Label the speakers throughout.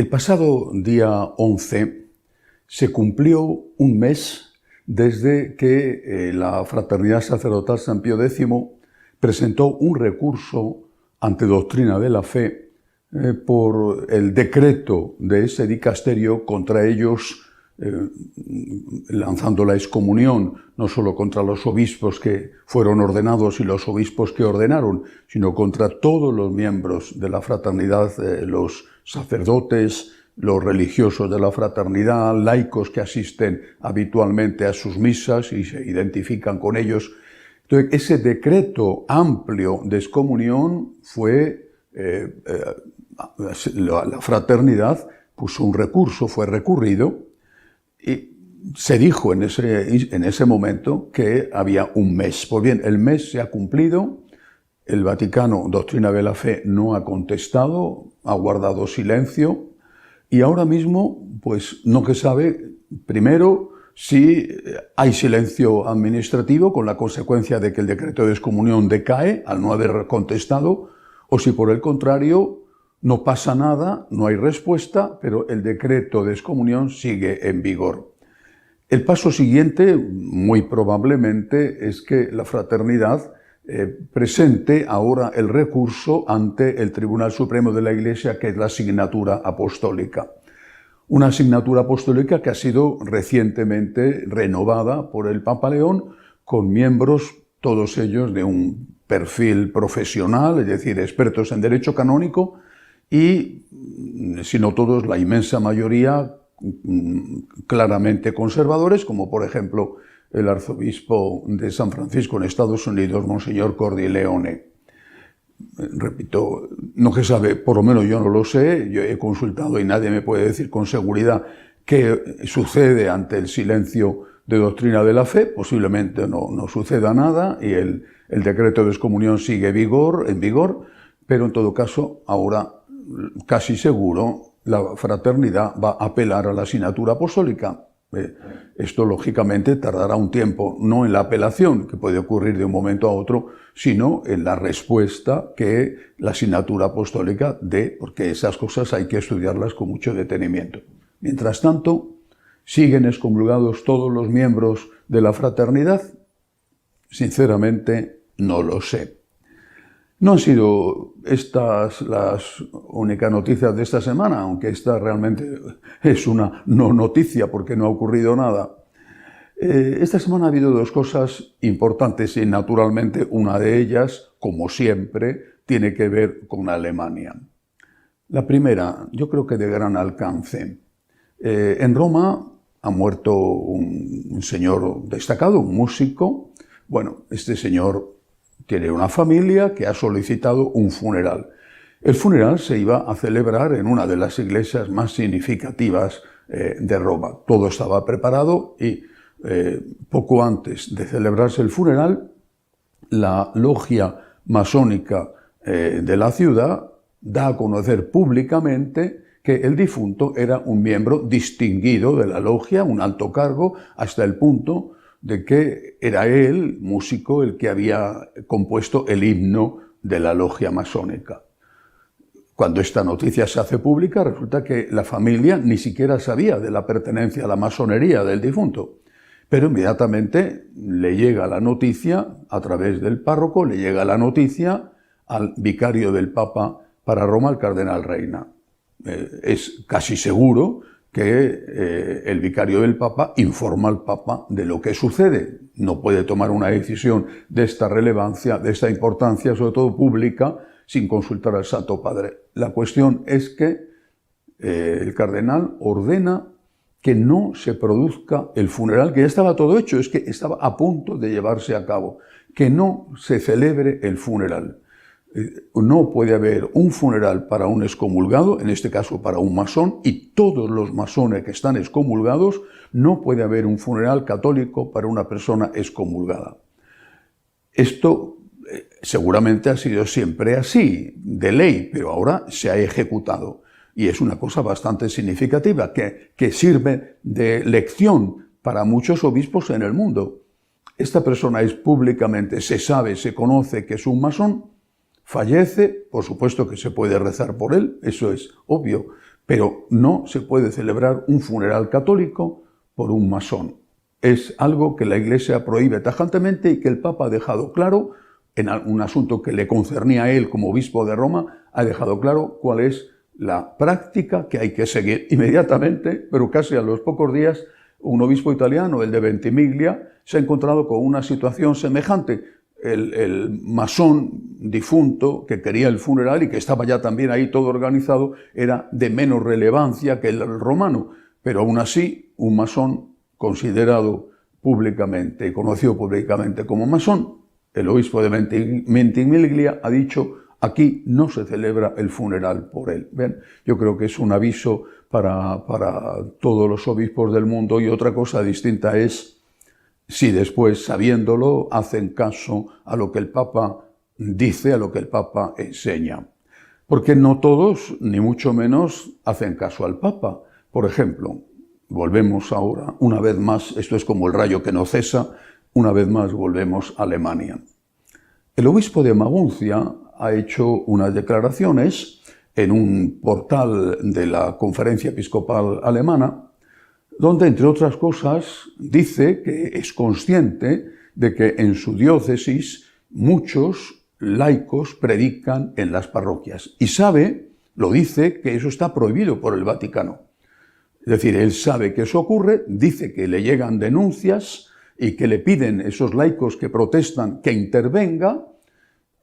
Speaker 1: El pasado día 11 se cumplió un mes desde que la Fraternidad Sacerdotal San Pío X presentó un recurso ante Doctrina de la Fe por el decreto de ese dicasterio contra ellos, lanzando la excomunión no solo contra los obispos que fueron ordenados y los obispos que ordenaron, sino contra todos los miembros de la fraternidad, los sacerdotes, los religiosos de la fraternidad, laicos que asisten habitualmente a sus misas y se identifican con ellos. Entonces, ese decreto amplio de excomunión fue, la fraternidad puso un recurso, fue recurrido, y se dijo en ese momento que había un mes. Pues bien, el mes se ha cumplido, el Vaticano, Doctrina de la Fe, no ha contestado, ha guardado silencio, y ahora mismo, pues no se sabe, primero, si hay silencio administrativo con la consecuencia de que el decreto de excomunión decae al no haber contestado, o si por el contrario no pasa nada, no hay respuesta, pero el decreto de excomunión sigue en vigor. El paso siguiente, muy probablemente, es que la fraternidad presente ahora el recurso ante el Tribunal Supremo de la Iglesia, que es la asignatura apostólica. Una asignatura apostólica que ha sido recientemente renovada por el Papa León, con miembros, todos ellos de un perfil profesional, es decir, expertos en derecho canónico, y, si no todos, la inmensa mayoría, claramente conservadores, como por ejemplo el arzobispo de San Francisco en Estados Unidos, Monseñor Cordileone. Repito, no se sabe, por lo menos yo no lo sé, yo he consultado y nadie me puede decir con seguridad qué sucede ante el silencio de Doctrina de la Fe. Posiblemente no suceda nada y el decreto de excomunión sigue en vigor, pero en todo caso, ahora casi seguro, la fraternidad va a apelar a la asignatura apostólica. Esto, lógicamente, tardará un tiempo, no en la apelación, que puede ocurrir de un momento a otro, sino en la respuesta que la asignatura apostólica dé, porque esas cosas hay que estudiarlas con mucho detenimiento. Mientras tanto, ¿siguen excomulgados todos los miembros de la fraternidad? Sinceramente, no lo sé. No han sido estas las únicas noticias de esta semana, aunque esta realmente es una no noticia porque no ha ocurrido nada. Esta semana ha habido dos cosas importantes y naturalmente una de ellas, como siempre, tiene que ver con Alemania. La primera, yo creo que de gran alcance. En Roma ha muerto un señor destacado, un músico. Bueno, este señor tiene una familia que ha solicitado un funeral. El funeral se iba a celebrar en una de las iglesias más significativas de Roma. Todo estaba preparado y poco antes de celebrarse el funeral, la logia masónica de la ciudad da a conocer públicamente que el difunto era un miembro distinguido de la logia, un alto cargo, hasta el punto de que era él, músico, el que había compuesto el himno de la logia masónica. Cuando esta noticia se hace pública, resulta que la familia ni siquiera sabía de la pertenencia a la masonería del difunto. Pero inmediatamente le llega la noticia, a través del párroco, le llega la noticia al vicario del Papa para Roma, el cardenal Reina. Es casi seguro que el vicario del Papa informa al Papa de lo que sucede. No puede tomar una decisión de esta relevancia, de esta importancia, sobre todo pública, sin consultar al Santo Padre. La cuestión es que el cardenal ordena que no se produzca el funeral, que ya estaba todo hecho, es que estaba a punto de llevarse a cabo, que no se celebre el funeral. No puede haber un funeral para un excomulgado, en este caso para un masón, y todos los masones que están excomulgados, no puede haber un funeral católico para una persona excomulgada. Esto seguramente ha sido siempre así, de ley, pero ahora se ha ejecutado. Y es una cosa bastante significativa, que sirve de lección para muchos obispos en el mundo. Esta persona es públicamente, se sabe, se conoce que es un masón, fallece, por supuesto que se puede rezar por él, eso es obvio, Pero no se puede celebrar un funeral católico por un masón. Es algo que la Iglesia prohíbe tajantemente y que el Papa ha dejado claro, en un asunto que le concernía a él como obispo de Roma, ha dejado claro cuál es la práctica que hay que seguir inmediatamente, pero casi a los pocos días, un obispo italiano, el de Ventimiglia, se ha encontrado con una situación semejante. El masón difunto que quería el funeral y que estaba ya también ahí todo organizado era de menos relevancia que el romano, pero aún así un masón considerado públicamente y conocido públicamente como masón, el obispo de Ventimiglia ha dicho: aquí no se celebra el funeral por él. ¿Ven? Yo creo que es un aviso para todos los obispos del mundo, y otra cosa distinta es si después, sabiéndolo, hacen caso a lo que el Papa dice, a lo que el Papa enseña. Porque no todos, ni mucho menos, hacen caso al Papa. Por ejemplo, volvemos ahora, una vez más, esto es como el rayo que no cesa, una vez más volvemos a Alemania. El obispo de Maguncia ha hecho unas declaraciones en un portal de la Conferencia Episcopal Alemana, donde, entre otras cosas, dice que es consciente de que en su diócesis muchos laicos predican en las parroquias. Y sabe, lo dice, que eso está prohibido por el Vaticano. Es decir, él sabe que eso ocurre, dice que le llegan denuncias y que le piden esos laicos que protestan que intervenga,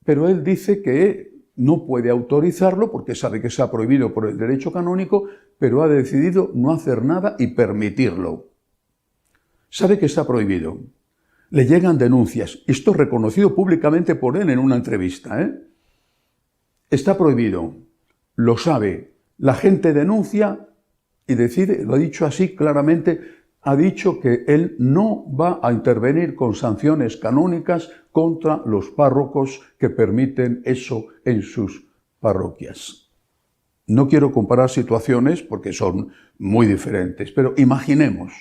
Speaker 1: pero él dice que no puede autorizarlo porque sabe que está prohibido por el derecho canónico, pero ha decidido no hacer nada y permitirlo. Sabe que está prohibido. Le llegan denuncias. Esto es reconocido públicamente por él en una entrevista. Está prohibido. Lo sabe. La gente denuncia y decide, lo ha dicho así claramente, ha dicho que él no va a intervenir con sanciones canónicas contra los párrocos que permiten eso en sus parroquias. No quiero comparar situaciones porque son muy diferentes, pero imaginemos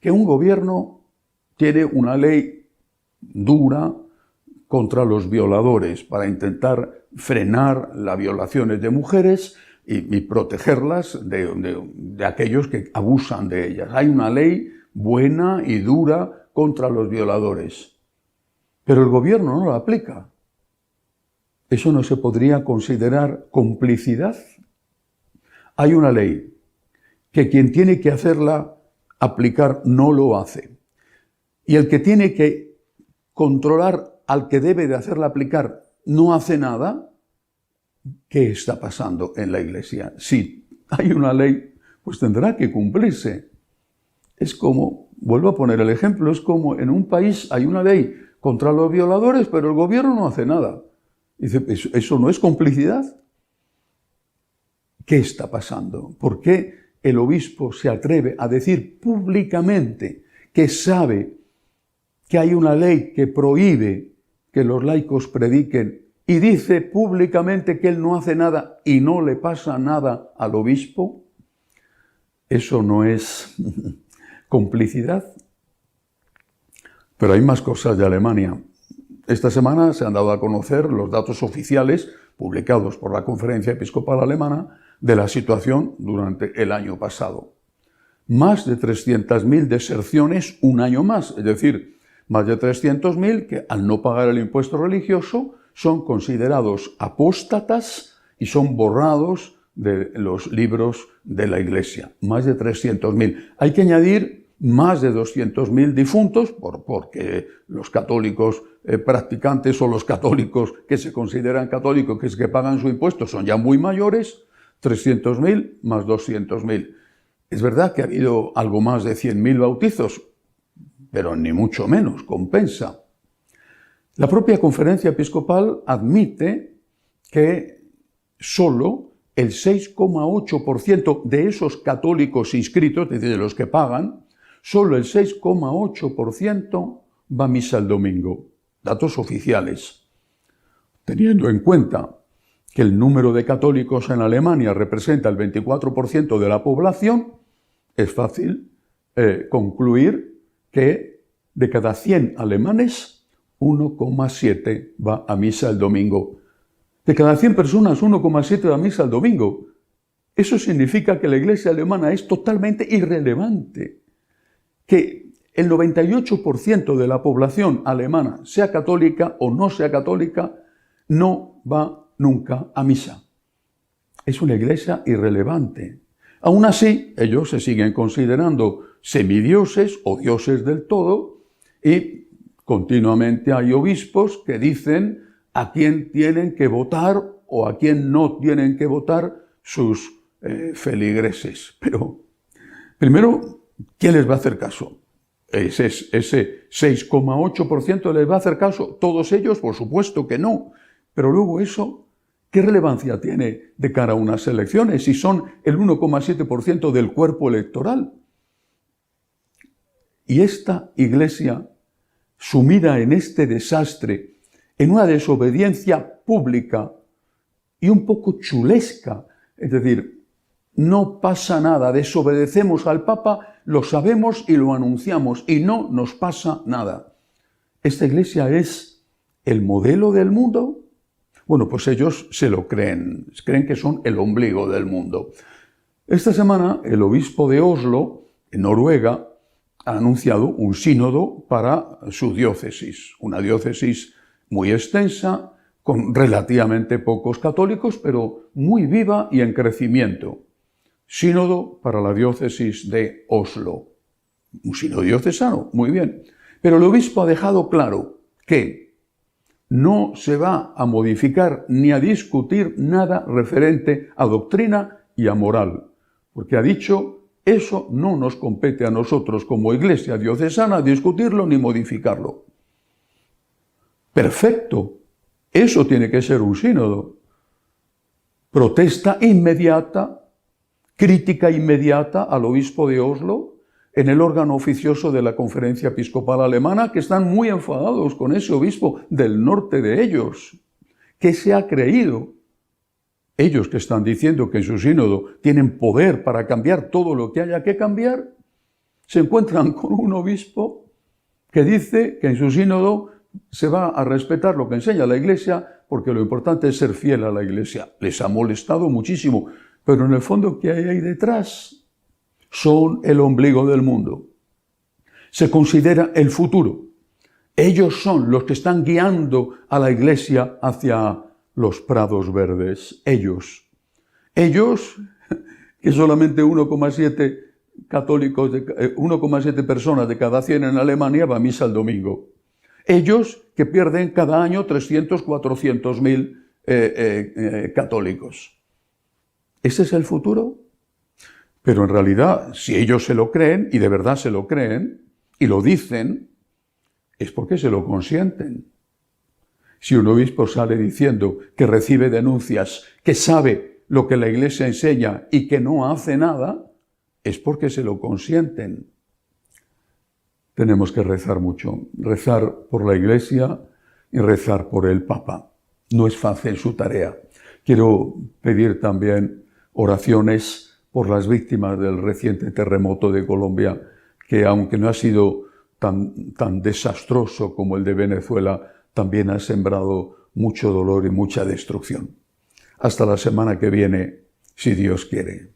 Speaker 1: que un gobierno tiene una ley dura contra los violadores para intentar frenar las violaciones de mujeres y protegerlas de aquellos que abusan de ellas. Hay una ley buena y dura contra los violadores, pero el gobierno no la aplica. ¿Eso no se podría considerar complicidad? Hay una ley que quien tiene que hacerla aplicar no lo hace, y el que tiene que controlar al que debe de hacerla aplicar no hace nada. ¿Qué está pasando en la Iglesia? Si hay una ley, pues tendrá que cumplirse. Es como, vuelvo a poner el ejemplo, es como en un país hay una ley contra los violadores, pero el gobierno no hace nada. Dice, ¿eso no es complicidad? ¿Qué está pasando? ¿Por qué el obispo se atreve a decir públicamente que sabe que hay una ley que prohíbe que los laicos prediquen y dice públicamente que él no hace nada y no le pasa nada al obispo? ¿Eso no es complicidad? Pero hay más cosas de Alemania. Esta semana se han dado a conocer los datos oficiales publicados por la Conferencia Episcopal Alemana de la situación durante el año pasado. Más de 300.000 deserciones un año más, es decir, más de 300.000 que al no pagar el impuesto religioso son considerados apóstatas y son borrados de los libros de la Iglesia. Más de 300.000. Hay que añadir más de 200.000 difuntos, porque los católicos practicantes o los católicos que se consideran católicos, que es que pagan su impuesto, son ya muy mayores. 300.000 más 200.000. Es verdad que ha habido algo más de 100.000 bautizos, pero ni mucho menos compensa. La propia Conferencia Episcopal admite que solo el 6,8% de esos católicos inscritos, es decir, de los que pagan, solo el 6,8% va a misa el domingo. Datos oficiales. Teniendo en cuenta que el número de católicos en Alemania representa el 24% de la población, es fácil concluir que de cada 100 alemanes, 1,7 va a misa el domingo. De cada 100 personas, 1,7 va a misa el domingo. Eso significa que la Iglesia alemana es totalmente irrelevante, que el 98% de la población alemana, sea católica o no sea católica, no va nunca a misa. Es una iglesia irrelevante. Aún así, ellos se siguen considerando semidioses o dioses del todo y continuamente hay obispos que dicen a quién tienen que votar o a quién no tienen que votar sus feligreses. Pero, primero, ¿quién les va a hacer caso? Ese 6,8% les va a hacer caso. ¿Todos ellos? Por supuesto que no. Pero luego eso, ¿qué relevancia tiene de cara a unas elecciones si son el 1,7% del cuerpo electoral? Y esta iglesia, sumida en este desastre, en una desobediencia pública y un poco chulesca, es decir, no pasa nada, desobedecemos al Papa, lo sabemos y lo anunciamos y no nos pasa nada. ¿Esta iglesia es el modelo del mundo? Bueno, pues ellos se lo creen que son el ombligo del mundo. Esta semana el obispo de Oslo, en Noruega, ha anunciado un sínodo para su diócesis, una diócesis muy extensa, con relativamente pocos católicos, pero muy viva y en crecimiento. Sínodo para la diócesis de Oslo. Un sínodo diocesano, muy bien. Pero el obispo ha dejado claro que no se va a modificar ni a discutir nada referente a doctrina y a moral, porque ha dicho, eso no nos compete a nosotros como iglesia diocesana discutirlo ni modificarlo. Perfecto, eso tiene que ser un sínodo. Protesta inmediata, crítica inmediata al obispo de Oslo en el órgano oficioso de la Conferencia Episcopal Alemana, que están muy enfadados con ese obispo del norte de ellos, que se ha creído. Ellos que están diciendo que en su sínodo tienen poder para cambiar todo lo que haya que cambiar, se encuentran con un obispo que dice que en su sínodo se va a respetar lo que enseña la Iglesia, porque lo importante es ser fiel a la Iglesia. Les ha molestado muchísimo, pero en el fondo, ¿qué hay ahí detrás? Son el ombligo del mundo. Se considera el futuro. Ellos son los que están guiando a la Iglesia hacia los prados verdes. Ellos, que solamente 1,7 católicos, 1,7 personas de cada 100 en Alemania va a misa el domingo. Ellos que pierden cada año 300, 400 mil católicos. ¿Ese es el futuro? Pero en realidad, si ellos se lo creen, y de verdad se lo creen, y lo dicen, es porque se lo consienten. Si un obispo sale diciendo que recibe denuncias, que sabe lo que la Iglesia enseña y que no hace nada, es porque se lo consienten. Tenemos que rezar mucho, rezar por la Iglesia y rezar por el Papa. No es fácil su tarea. Quiero pedir también oraciones por las víctimas del reciente terremoto de Colombia, que aunque no ha sido tan desastroso como el de Venezuela, también ha sembrado mucho dolor y mucha destrucción. Hasta la semana que viene, si Dios quiere.